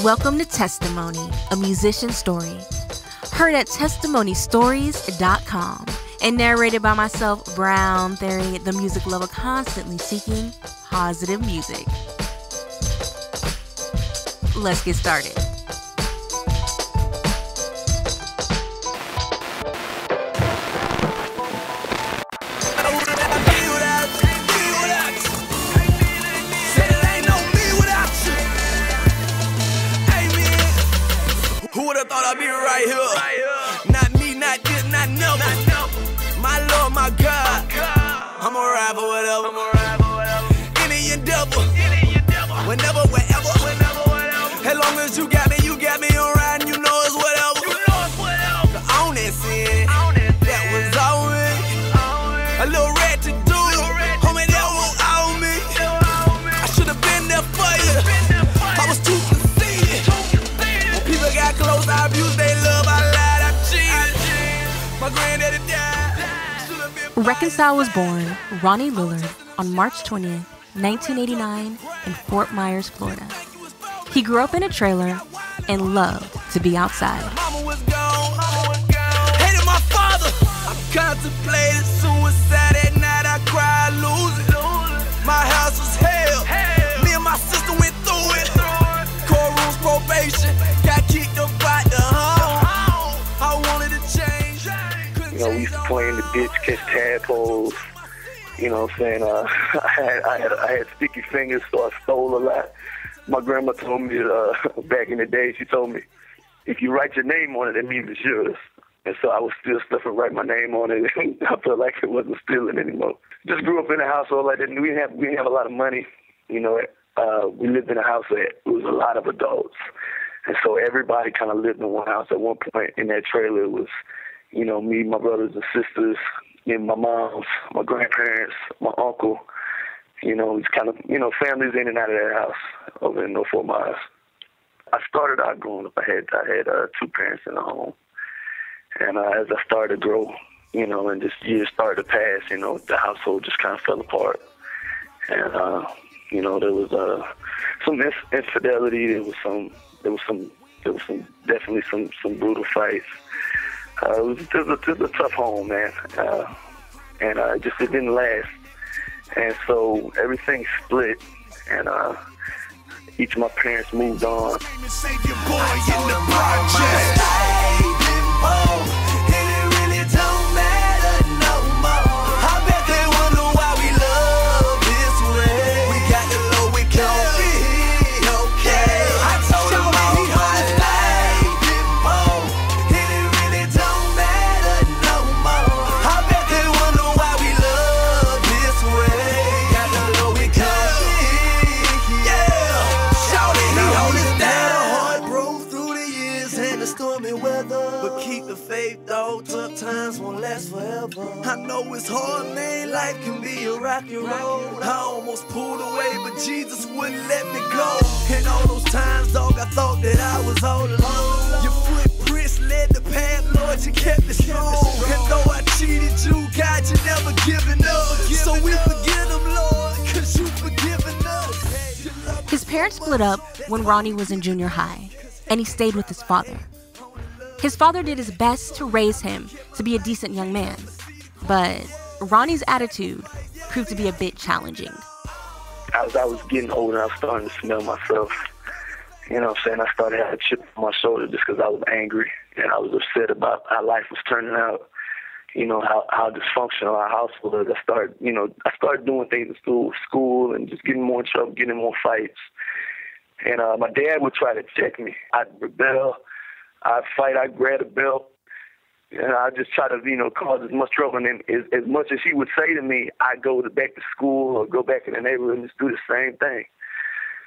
Welcome to Testimony, a musician story. Heard at testimonystories.com and narrated by myself, Brown Theory, the music lover constantly seeking positive music. Let's get started. Who would've thought I'd be right here? Not me, not this, not never. My Lord, my God, I'm a ride for whatever. Any endeavor, whenever, wherever. As long as you got me, I'm riding, you know it's whatever. On that sin, that was on me. A little rat to do, homie, that was on me. I should've been there for you. I was too conceited. When people got close, I abused their love, I lied, I cheated. My granddaddy died. Reconcile was born Ronnie Lillard on March 20th, 1989 in Fort Myers, Florida. He grew up in a trailer and loved to be outside. Mama was gone, hated my father. I contemplated suicide at night, I cried, losing. My house was hell, me and my sister went through it. Courtrooms, probation, got kicked up out the home. I wanted to change. You know, we used to play in the ditch, catch tadpoles. You know what I'm saying? I had sticky fingers, so I stole a lot. My grandma told me back in the day, she told me, if you write your name on it, that means it's yours. And so I was still stuff and write my name on it. I felt like it wasn't stealing anymore. Just grew up in a household like that. We didn't have a lot of money. You know, we lived in a house that it was a lot of adults. And so everybody kind of lived in one house at one point. In that trailer, it was, you know, me, my brothers and sisters, and my moms, my grandparents, my uncle. You know, it's kind of, you know, families in and out of that house over in North Fort Myers. I started out growing up. I had two parents in the home. And as I started to grow, you know, and just years started to pass, you know, the household just kind of fell apart. And, you know, there was some infidelity. There was definitely some brutal fights. It was a tough home, man. And it didn't last. And so everything split, and each of my parents moved on. But keep the faith, though, tough times won't last forever. I know it's hard, man, life can be a rocky road. I almost pulled away, but Jesus wouldn't let me go. And all those times, dog, I thought that I was all alone. Your footprints led the path, Lord, you kept me strong. And though I cheated you, God, you never given up. So we forgive them, Lord, cause you forgiven us. His parents split up when Ronnie was in junior high, and he stayed with his father. His father did his best to raise him to be a decent young man, but Ronnie's attitude proved to be a bit challenging. As I was getting older, I was starting to smell myself. You know what I'm saying? I started having a chip on my shoulder just because I was angry and I was upset about how life was turning out. You know, how dysfunctional our house was. I started doing things in school and just getting more in trouble, getting in more fights. And my dad would try to check me. I'd rebel. I'd fight, I'd grab a belt, and I'd just try to, you know, cause as much trouble. And then as much as he would say to me, I'd go back to school or go back in the neighborhood and just do the same thing.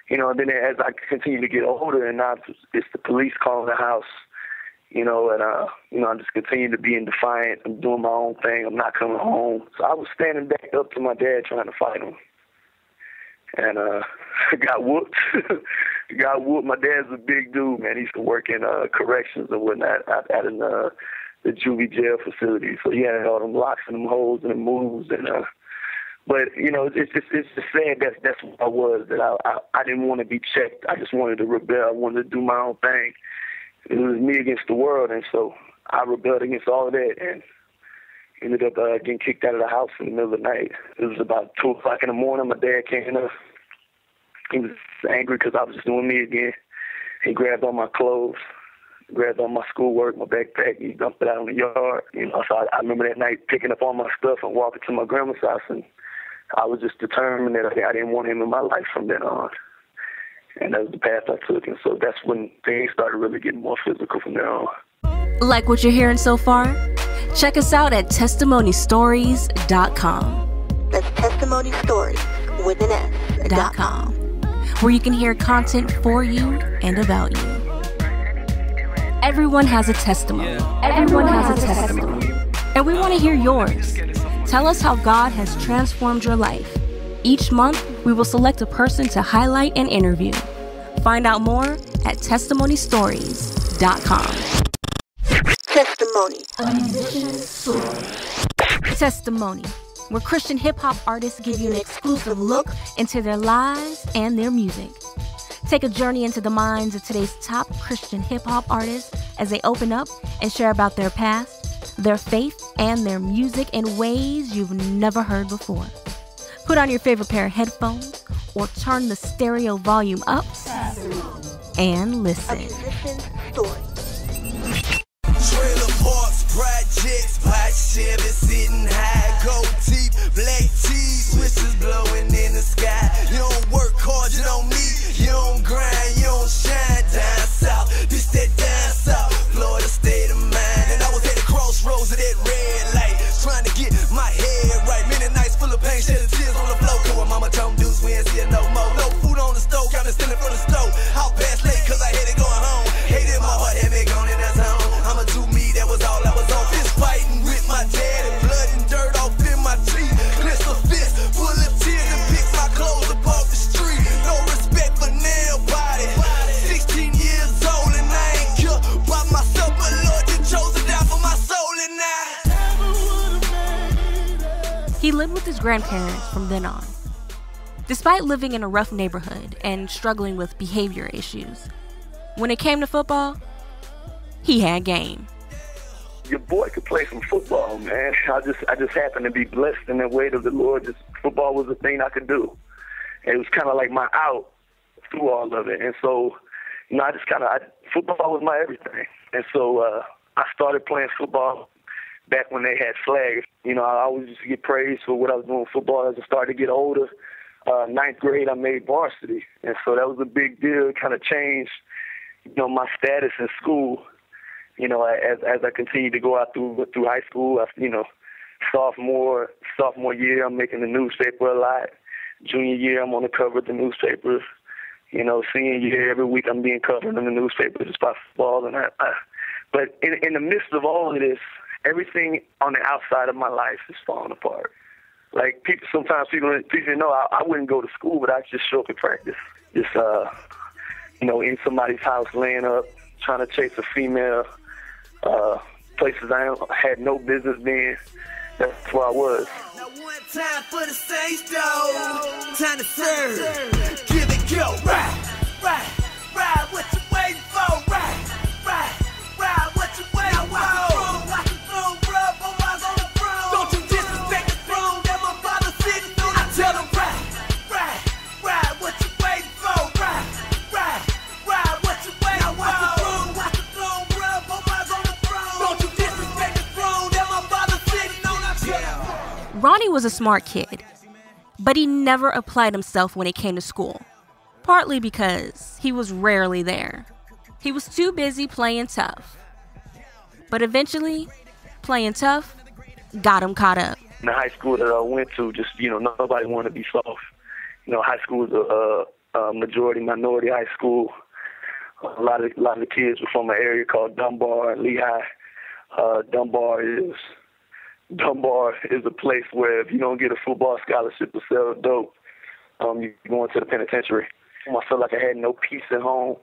You know, and then as I continue to get older, and now it's the police calling the house, you know, and, you know, I just continue to be defiant. I'm doing my own thing. I'm not coming home. So I was standing back up to my dad trying to fight him. And I got whooped. My dad's a big dude, man. He used to work in corrections and whatnot out in the juvie jail facility. So he had all them locks and them holes and them moves. And But, you know, it's just sad that's what I was, that I didn't want to be checked. I just wanted to rebel. I wanted to do my own thing. It was me against the world, and so I rebelled against all of that and ended up getting kicked out of the house in the middle of the night. It was about 2 o'clock in the morning. My dad came in. He was angry because I was just doing me again. He grabbed all my clothes, grabbed all my schoolwork, my backpack. He dumped it out in the yard. You know, so I remember that night picking up all my stuff and walking to my grandma's house, and I was just determined that I didn't want him in my life from then on. And that was the path I took. And so that's when things started really getting more physical from there on. Like what you're hearing so far? Check us out at testimonystories.com. That's testimonystories with an S.com. Where you can hear content for you and about you. Everyone has a testimony. Everyone has a testimony. And we want to hear yours. Tell us how God has transformed your life. Each month, we will select a person to highlight and interview. Find out more at testimonystories.com. Testimony. A musician's story. Testimony, where Christian hip-hop artists give you an exclusive look into their lives and their music. Take a journey into the minds of today's top Christian hip-hop artists as they open up and share about their past, their faith, and their music in ways you've never heard before. Put on your favorite pair of headphones or turn the stereo volume up and listen. A musician's story. Trailer parks, projects, pot Chevy sitting high, gold teeth, black teeth, switches blowing in the sky. You don't work hard, you don't meet, you don't grind, you don't shine. Down south, this that down south, Florida state of mind. And I was at the crossroads of that red light, trying to get my head right. Many nights full of pain, shedding tears on the floor. Cause when mama told me we ain't see no more. No food on the stove, counting standing from the stove. Out past late cause I had it going home. Hated my heart, had me gone in that zone. I'ma do me, that was all I was on. Fist fighting with my dad and blood and dirt off in my teeth. Gliss a fist, full of tears and pick my clothes up off the street. No respect for nail body. 16 years old and I ain't killed by myself, but Lord, you chose to die for my soul and He lived with his grandparents from then on. Despite living in a rough neighborhood and struggling with behavior issues, when it came to football, he had game. Your boy could play some football, man. I just happened to be blessed in the way of the Lord. Just football was the thing I could do. And it was kind of like my out through all of it. And so, you know, football was my everything. And so I started playing football back when they had flags. You know, I always used to get praised for what I was doing in football. As I started to get older, ninth grade, I made varsity. And so that was a big deal. It kind of changed, you know, my status in school. You know, as I continued to go out through high school, you know, sophomore year, I'm making the newspaper a lot. Junior year, I'm on the cover of the newspapers. You know, senior year, every week I'm being covered in the newspaper just by football. And but in the midst of all of this, everything on the outside of my life is falling apart. Like sometimes people know I wouldn't go to school, but I just show up at practice. Just you know, in somebody's house, laying up, trying to chase a female. Places I had no business being. That's where I was. now one time for the saints, though. Time to serve. Give it go. Ride, what you waiting for? Ride, what you waiting for? Watch the throne rub on eyes on the throne. Don't you disrespect the throne that my father sitting on. I tell them ride, what you waiting for? Ride, what you waiting for? Watch the throne rub on eyes on the throne. Don't you disrespect the throne that my father sitting on. I tell them. Ronnie was a smart kid, but he never applied himself when it came to school, partly because he was rarely there. He was too busy playing tough. But eventually, playing tough got him caught up. In the high school that I went to, just, you know, nobody wanted to be soft. You know, high school was a minority high school. A lot of the kids were from an area called Dunbar and Lehigh. Dunbar is a place where if you don't get a football scholarship or sell dope, you're going to the penitentiary. I felt like I had no peace at home,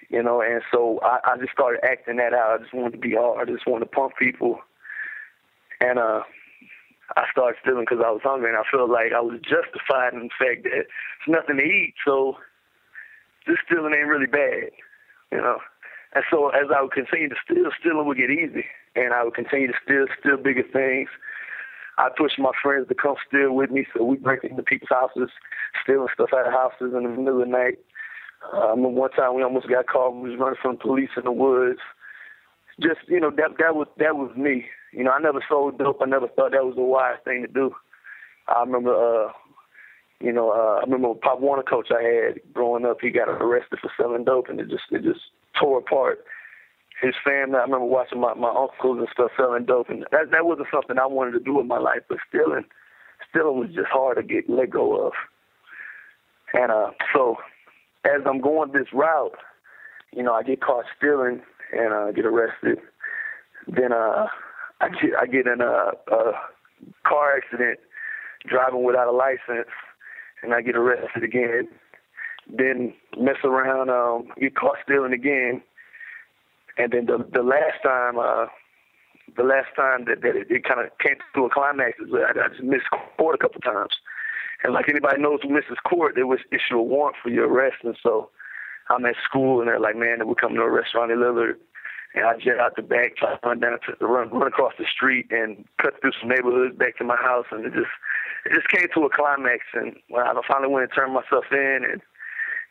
you know, and so I just started acting that out. I just wanted to be hard. I just wanted to pump people. And I started stealing because I was hungry, and I felt like I was justified in the fact that it's nothing to eat, so this stealing ain't really bad, you know. And so as I would continue to steal, stealing would get easy, and I would continue to steal bigger things. I pushed my friends to come steal with me, so we break into people's houses, stealing stuff out of houses in the middle of the night. I remember one time we almost got caught. We was running from the police in the woods. Just, you know, that was me. You know, I never sold dope. I never thought that was a wise thing to do. I remember, I remember a Pop Warner coach I had growing up. He got arrested for selling dope, and it just tore apart his family. I remember watching my uncles and stuff selling dope, and that wasn't something I wanted to do in my life. But stealing was just hard to let go of. And so as I'm going this route, you know, I get caught stealing and get arrested. Then I get in a car accident driving without a license, and I get arrested again. Then mess around, get caught stealing again. And then the last time that it kind of came to a climax is I just missed court a couple times. And like anybody knows who misses court, they would issue a warrant for your arrest. And so I'm at school, and they're like, man, we're coming to arrest Ronnie Lillard. And I jet out the back, try to run across the street and cut through some neighborhoods back to my house. And it just came to a climax. And when I finally went and turned myself in, and,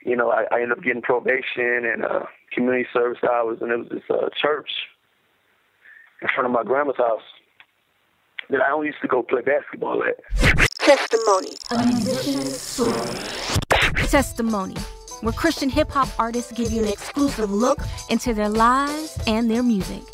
you know, I ended up getting probation and community service hours. And it was this church in front of my grandma's house that I only used to go play basketball at. Testimony. A musician's story. Testimony, where Christian hip-hop artists give you an exclusive look into their lives and their music.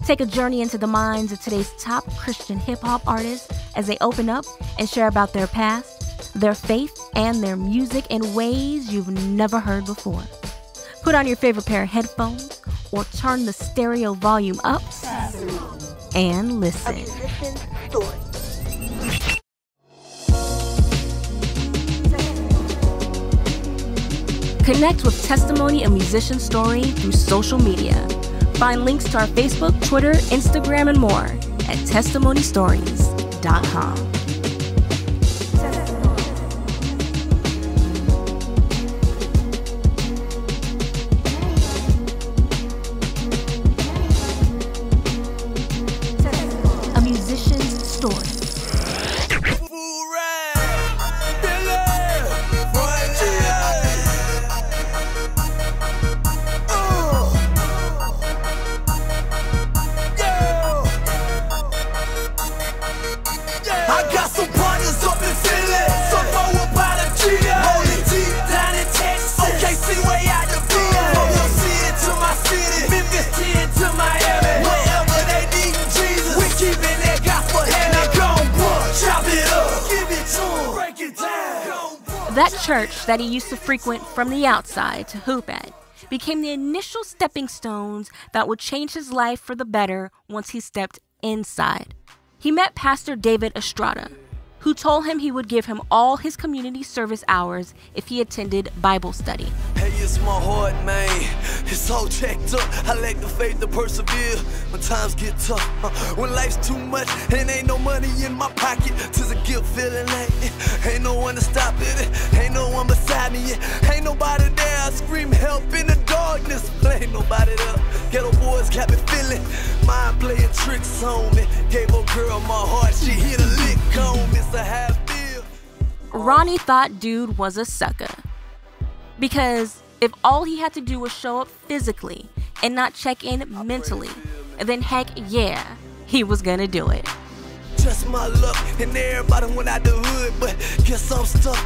Take a journey into the minds of today's top Christian hip-hop artists as they open up and share about their past, their faith, and their music in ways you've never heard before. Put on your favorite pair of headphones or turn the stereo volume up and listen. A musician's story. Connect with Testimony, a musician story through social media. Find links to our Facebook, Twitter, Instagram, and more at testimonystories.com. A musician's story. That church that he used to frequent from the outside to hoop at became the initial stepping stones that would change his life for the better once he stepped inside. He met Pastor David Estrada, who told him he would give him all his community service hours if he attended Bible study. Hey, it's my heart, man. It's all checked up. I lack the faith to persevere when times get tough. When life's too much and ain't no money in my pocket, tis a guilt feeling like ain't no one to stop it. Ain't no one beside me. Ain't nobody there. I scream help in the darkness, but ain't nobody there. Ghetto boys got me feeling. Mind playing tricks on me. Gave a girl my heart. She hit a lick on me. Ronnie thought dude was a sucker. Because if all he had to do was show up physically and not check in mentally, then heck yeah, he was gonna do it. Just my luck, and everybody went out the hood, but guess I'm stuck,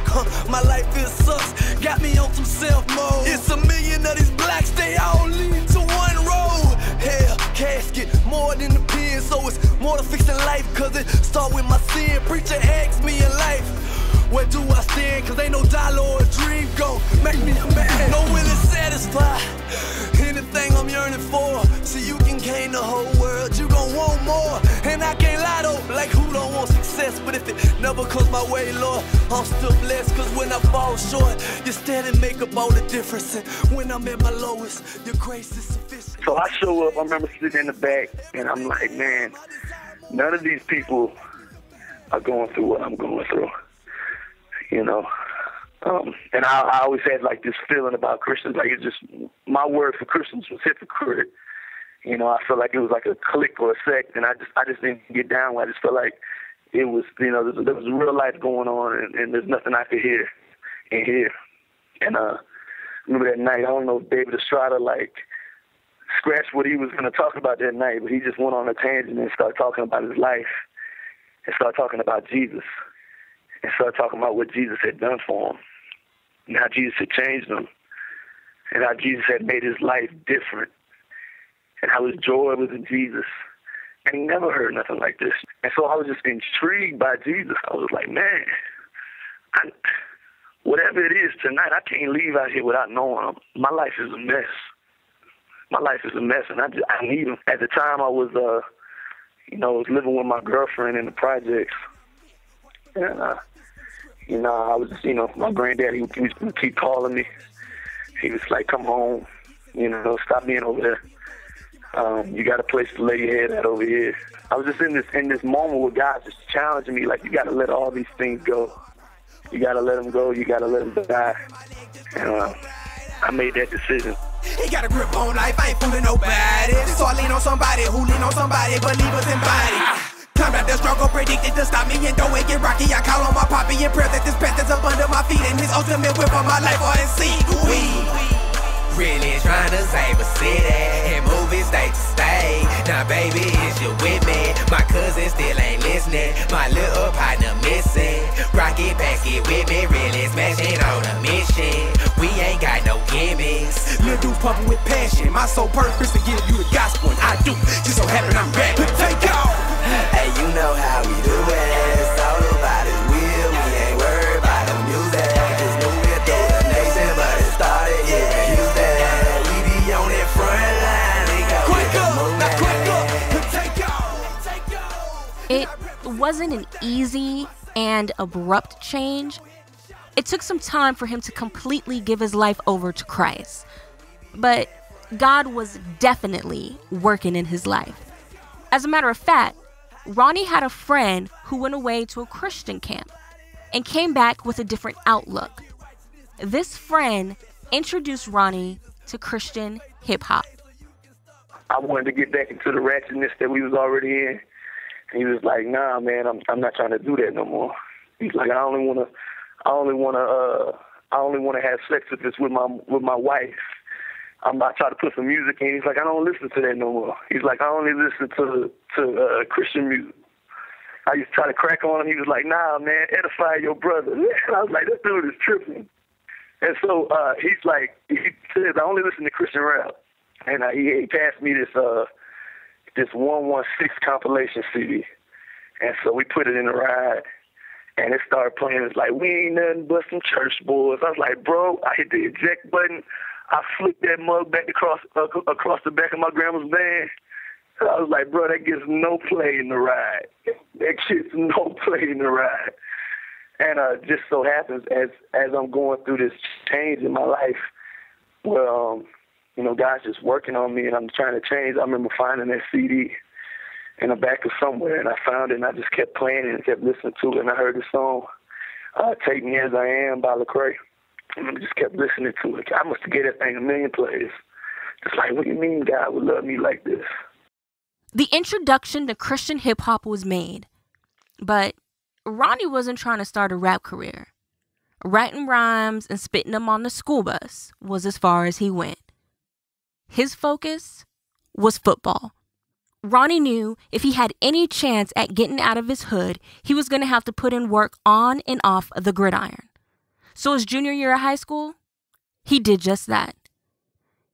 My life is sucks, got me on some self-mode. It's a million of these blacks, they all lead to one road. Hell, casket, more than the pen, so it's more to fixing life, cause it start with my sin. Preacher asked me in life, where do I stand? Cause ain't no dollar or a dream gon' make me a man. No will is satisfied, anything I'm yearning for. So you can gain the whole world, you gon' want more. And I can't lie though, like who don't want success? But if it never comes my way, Lord, I'm still blessed. Cause when I fall short, you stand and make up all the difference. And when I'm at my lowest, your grace is sufficient. So I show up, I remember sitting in the back, and I'm like, man, none of these people are going through what I'm going through, you know. And I always had like this feeling about Christians, like it's just, my word for Christians was hypocrite. You know, I felt like it was like a clique or a sect, and I just didn't get down with it. I just felt like it was, you know, there was real life going on, and there's nothing I could hear in here. And remember that night, I don't know if David Estrada like scratched what he was going to talk about that night, but he just went on a tangent and started talking about his life and started talking about Jesus and started talking about what Jesus had done for him and how Jesus had changed him and how Jesus had made his life different and how his joy was in Jesus. And he never heard nothing like this. And so I was just intrigued by Jesus. I was like, man, whatever it is tonight, I can't leave out here without knowing him. My life is a mess. My life is a mess, and I need him. At the time, I was, I was living with my girlfriend in the projects. And, I was, my granddad, he was going to keep calling me. He was like, come home, stop being over there. You got a place to lay your head at over here. I was just in this moment where God just challenging me, like, you got to let all these things go. You got to let them go. You got to let them die. And I made that decision. He got a grip on life, I ain't fooling nobody. So I lean on somebody who lean on somebody, believers in body. Time out the struggle predicted to stop me and though it get rocky, I call on my poppy and pray that this path is up under my feet and his ultimate whip on my life or in seat. We really trying to save a city and move it state to state. Now baby, is you with me? My cousin still ain't listening. My little partner missing. Rocket basket with me, really smashing on a mission. We ain't got no gimmicks. Little dude pumping with passion. My sole purpose to give you the gospel, and I do. Just so happen I'm ready to take off. Hey, you know how we do it. It's all about his will. We ain't worried about the music. Just moving through the nation, but it started here in Houston. We be on that front line. It wasn't an easy and abrupt change. It took some time for him to completely give his life over to Christ. But God was definitely working in his life. As a matter of fact, Ronnie had a friend who went away to a Christian camp and came back with a different outlook. This friend introduced Ronnie to Christian hip-hop. I wanted to get back into the ratchetness that we was already in. And he was like, nah, man, I'm not trying to do that no more. He's like, I only want to have sex with my wife. I try to put some music in. He's like, I don't listen to that no more. He's like, I only listen to Christian music. I used to try to crack on him. He was like, nah, man, edify your brother. And I was like, this dude is tripping. And so he's like, he says, I only listen to Christian rap. And he passed me this 116 compilation CD. And so we put it in the ride. And it started playing. It's like, we ain't nothing but some church boys. I was like, bro, I hit the eject button. I flipped that mug back across the back of my grandma's van. And I was like, bro, that gets no play in the ride. That gets no play in the ride. And just so happens, as I'm going through this change in my life, well, God's just working on me and I'm trying to change. I remember finding that CD in the back of somewhere, and I found it, and I just kept playing it and kept listening to it, and I heard the song, Take Me As I Am by Lecrae, and I just kept listening to it. I must have gave that thing 1 million plays. Just like, what do you mean God would love me like this? The introduction to Christian hip-hop was made, but Ronnie wasn't trying to start a rap career. Writing rhymes and spitting them on the school bus was as far as he went. His focus was football. Ronnie knew if he had any chance at getting out of his hood, he was going to have to put in work on and off the gridiron. So his junior year of high school, he did just that.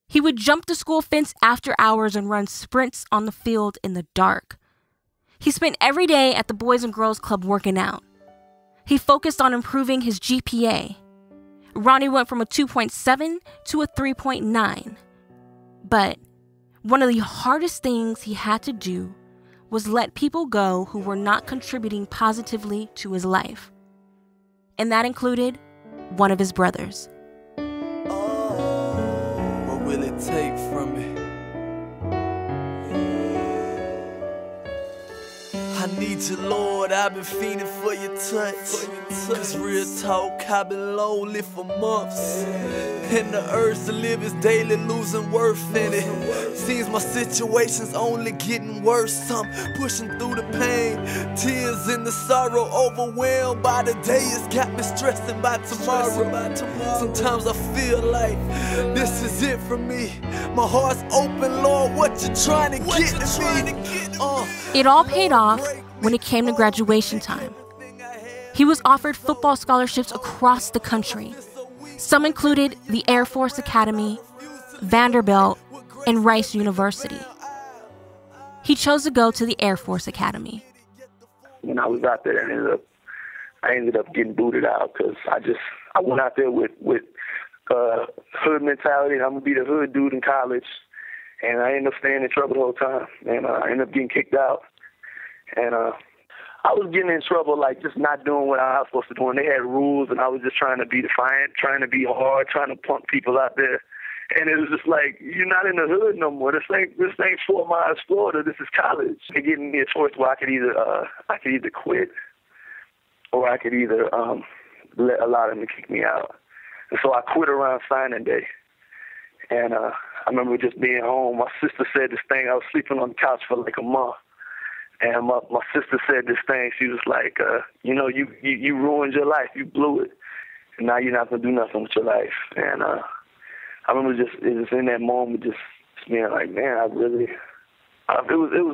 He would jump the school fence after hours and run sprints on the field in the dark. He spent every day at the Boys and Girls Club working out. He focused on improving his GPA. Ronnie went from a 2.7 to a 3.9. But one of the hardest things he had to do was let people go who were not contributing positively to his life. And that included one of his brothers. What will it take from me? I need you, Lord, I've been fiending for your touch. Cause real talk, I've been lonely for months. And the urge to live is daily losing worth in it. Seems my situation's only getting worse. I'm pushing through the pain, tears in the sorrow, overwhelmed by the day. It's got me stressing by tomorrow. Sometimes I feel like this is it for me. My heart's open, Lord, what you trying to get to me? It all paid off when it came to graduation time. He was offered football scholarships across the country. Some included the Air Force Academy, Vanderbilt, and Rice University. He chose to go to the Air Force Academy. When I was out there, I ended up getting booted out because I went out there with hood mentality. I'm gonna be the hood dude in college, and I ended up staying in trouble the whole time, and I ended up getting kicked out. And I was getting in trouble, like just not doing what I was supposed to do. And they had rules, and I was just trying to be defiant, trying to be hard, trying to punk people out there. And it was just like, you're not in the hood no more. This ain't 4 Miles, Florida. This is college. They gave me a choice where I could either quit, or I could either allow them to kick me out. And so I quit around signing day. And I remember just being home. My sister said this thing. I was sleeping on the couch for like a month. And my sister said this thing. She was like, you ruined your life. You blew it. And now you're not going to do nothing with your life. And I remember it was in that moment just being like, man, it was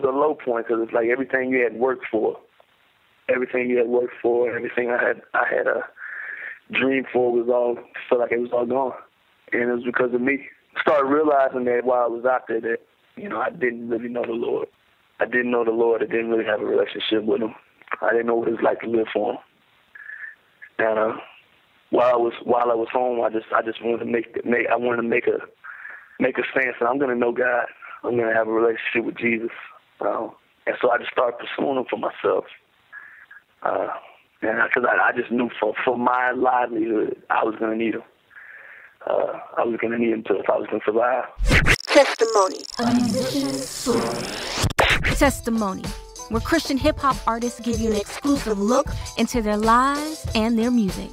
a low point because it's like everything you had worked for, everything I had a dream for felt like it was all gone. And it was because of me. I started realizing that while I was out there that, I didn't really know the Lord. I didn't know the Lord. I didn't really have a relationship with him. I didn't know what it was like to live for him. And while I was home, I just wanted to make a stance that I'm going to know God. I'm going to have a relationship with Jesus. And so I just started pursuing him for myself. Because I just knew for my livelihood, I was going to need him. I was going to need him if I was going to survive. Testimony. A musician's story. Testimony, where Christian hip-hop artists give you an exclusive look into their lives and their music.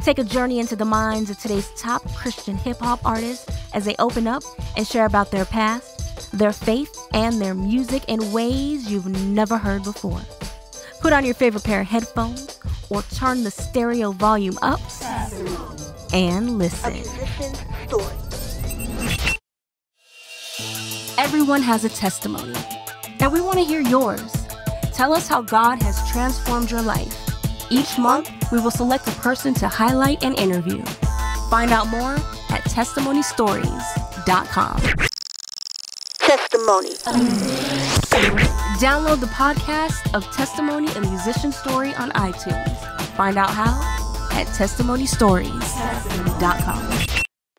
Take a journey into the minds of today's top Christian hip-hop artists as they open up and share about their past, their faith, and their music in ways you've never heard before. Put on your favorite pair of headphones or turn the stereo volume up and listen. A musician's story. Everyone has a testimony, and we want to hear yours. Tell us how God has transformed your life. Each month, we will select a person to highlight and interview. Find out more at testimonystories.com. Testimony. Download the podcast of Testimony, a Musician Story on iTunes. Find out how at testimonystories.com.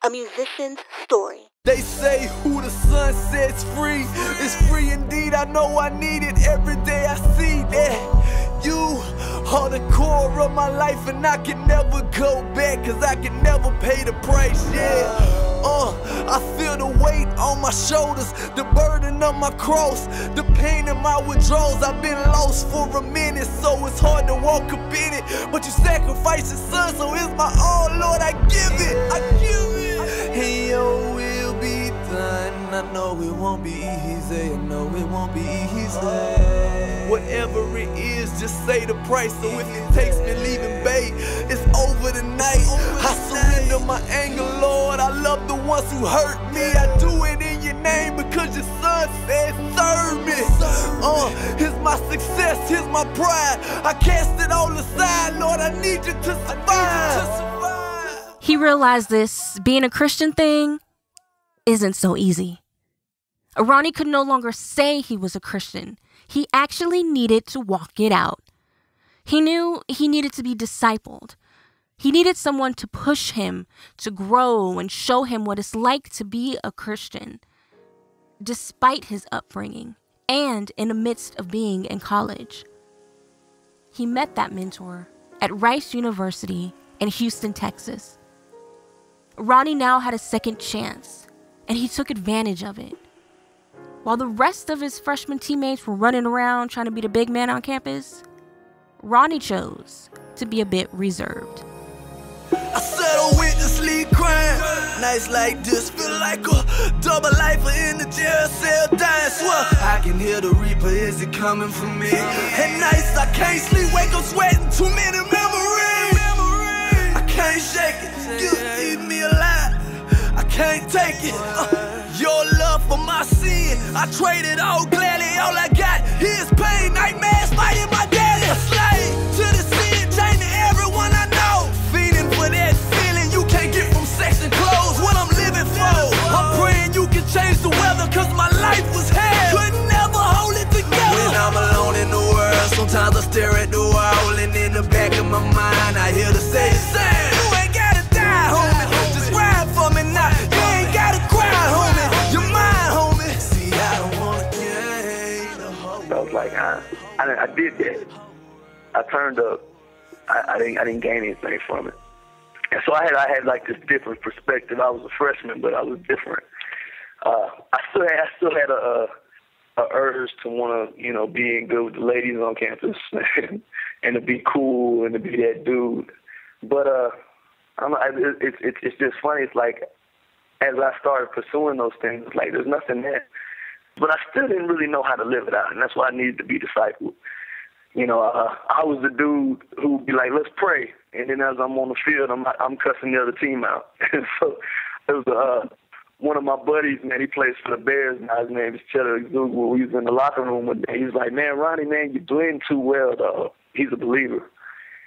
A musician's story. They say who the sun sets free is free indeed. I know I need it every day. I see that you are the core of my life, and I can never go back, cause I can never pay the price, yeah. I feel the weight on my shoulders, the burden of my cross, the pain in my withdrawals. I've been lost for a minute, so it's hard to walk up in it. But you sacrificed your son, so it's my all, Lord, I give it. And your will be done. I know it won't be easy. I know it won't be easy. Whatever it is, just say the price. So if it takes me leaving Bay, it's over tonight. I surrender my anger, Lord. I love the ones who hurt me. I do it in your name because your son said serve me. Here's my success, here's my pride. I cast it all aside, Lord. I need you to survive. He realized this being a Christian thing isn't so easy. Ronnie could no longer say he was a Christian. He actually needed to walk it out. He knew he needed to be discipled. He needed someone to push him to grow and show him what it's like to be a Christian, despite his upbringing and in the midst of being in college. He met that mentor at Rice University in Houston, Texas. Ronnie now had a second chance, and he took advantage of it. While the rest of his freshman teammates were running around trying to be the big man on campus, Ronnie chose to be a bit reserved. I settle with the sleep crime. Nights like this feel like a double lifer in the jail cell dying. Swear I can hear the reaper, is it coming for me? At nights I can't sleep, wake up sweating, too many memories. I can't shake it, you keep me alive, I can't take it. Your love for my sin, I traded all gladly. All I got is pain, nightmares fighting my daddy. A slave to the sin, changing everyone I know. Feeding for that feeling you can't get from sex and clothes. What I'm living for, I'm praying you can change the weather, cause my life was hell. Could never hold it together. When I'm alone in the world, sometimes I stare at the wall, and in the back of my mind I hear the say, Sam, you ain't gotta die, homie. Just ride for me now. You ain't gotta cry, homie. You're mine, homie. See, I don't wanna gain the whole. I was like, I did that. I turned up. I didn't gain anything from it. And so I had like this different perspective. I was a freshman, but I was different. I still had a urge to want to, be in good with the ladies on campus and to be cool and to be that dude. But it's just funny. It's like as I started pursuing those things, it's like there's nothing there. But I still didn't really know how to live it out, and that's why I needed to be discipled. I was the dude who would be like, let's pray. And then as I'm on the field, I'm cussing the other team out. And so it was one of my buddies, man, he plays for the Bears now. His name is Cheddar. We was in the locker room one day. He was like, man, Ronnie, man, you blend too well, dog. He's a believer.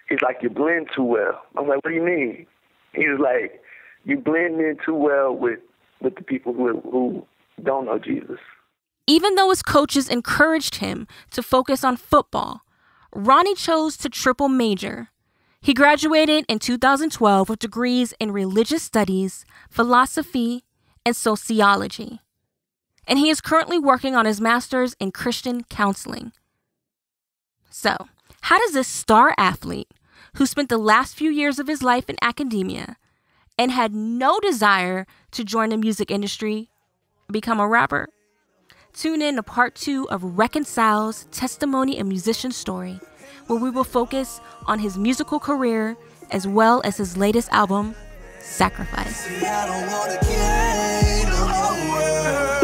He's like, you blend too well. I was like, what do you mean? He was like, you blend in too well with the people who don't know Jesus. Even though his coaches encouraged him to focus on football, Ronnie chose to triple major. He graduated in 2012 with degrees in religious studies, philosophy, and sociology. And he is currently working on his master's in Christian counseling. So, how does this star athlete, who spent the last few years of his life in academia and had no desire to join the music industry, become a rapper? Tune in to part 2 of Reconcile's testimony and musician story, where we will focus on his musical career as well as his latest album, Sacrifice. See, I don't wanna gain the whole world,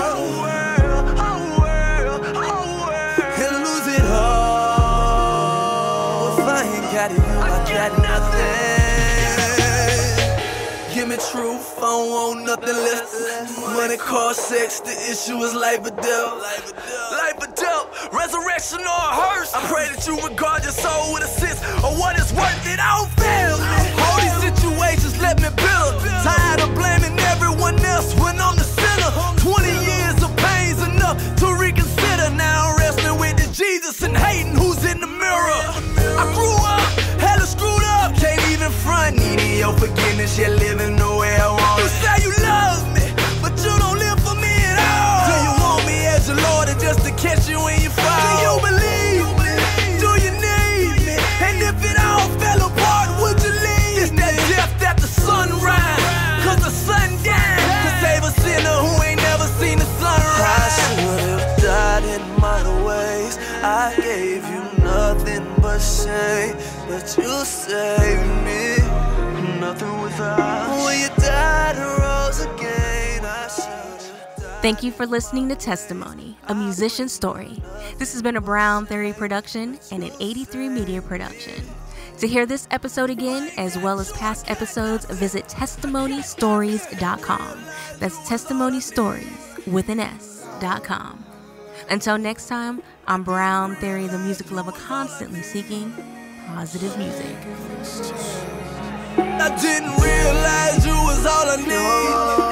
and lose it all. If I ain't got it, I got nothing. Give me truth, I don't want nothing less. Money, car, sex, the issue is life or death. Life or death, resurrection or a hearse. I pray that you regard your soul with a sense of what is worth it. I don't fail me. All these situations let me build. Tired of blaming everyone else when I'm the sinner. 20 years of pain's enough to reconsider. Now I'm wrestling with the Jesus and hating who's in the mirror. I grew up, hella screwed up, can't even front. Needing your forgiveness, yet living the way I want. You say you love me, but you don't live for me at all. Do you want me as your Lord or just to catch you when you fall? Do you believe me? Do you need me? And if it all fell apart, would you leave? It's that death at the sunrise, cause the sun died to save a sinner who ain't never seen the sunrise. I should have died in my ways. I gave you nothing but shame, but you saved me. Nothing without. When you died and rose again, I should have died. Thank you for listening to Testimony, a musician story. This has been a Brown Theory production and an 83 Media production. To hear this episode again, as well as past episodes, visit testimonystories.com. That's testimonystories with an S.com. Until next time, I'm Brown Theory, the music lover constantly seeking positive music. I didn't realize you was all I need.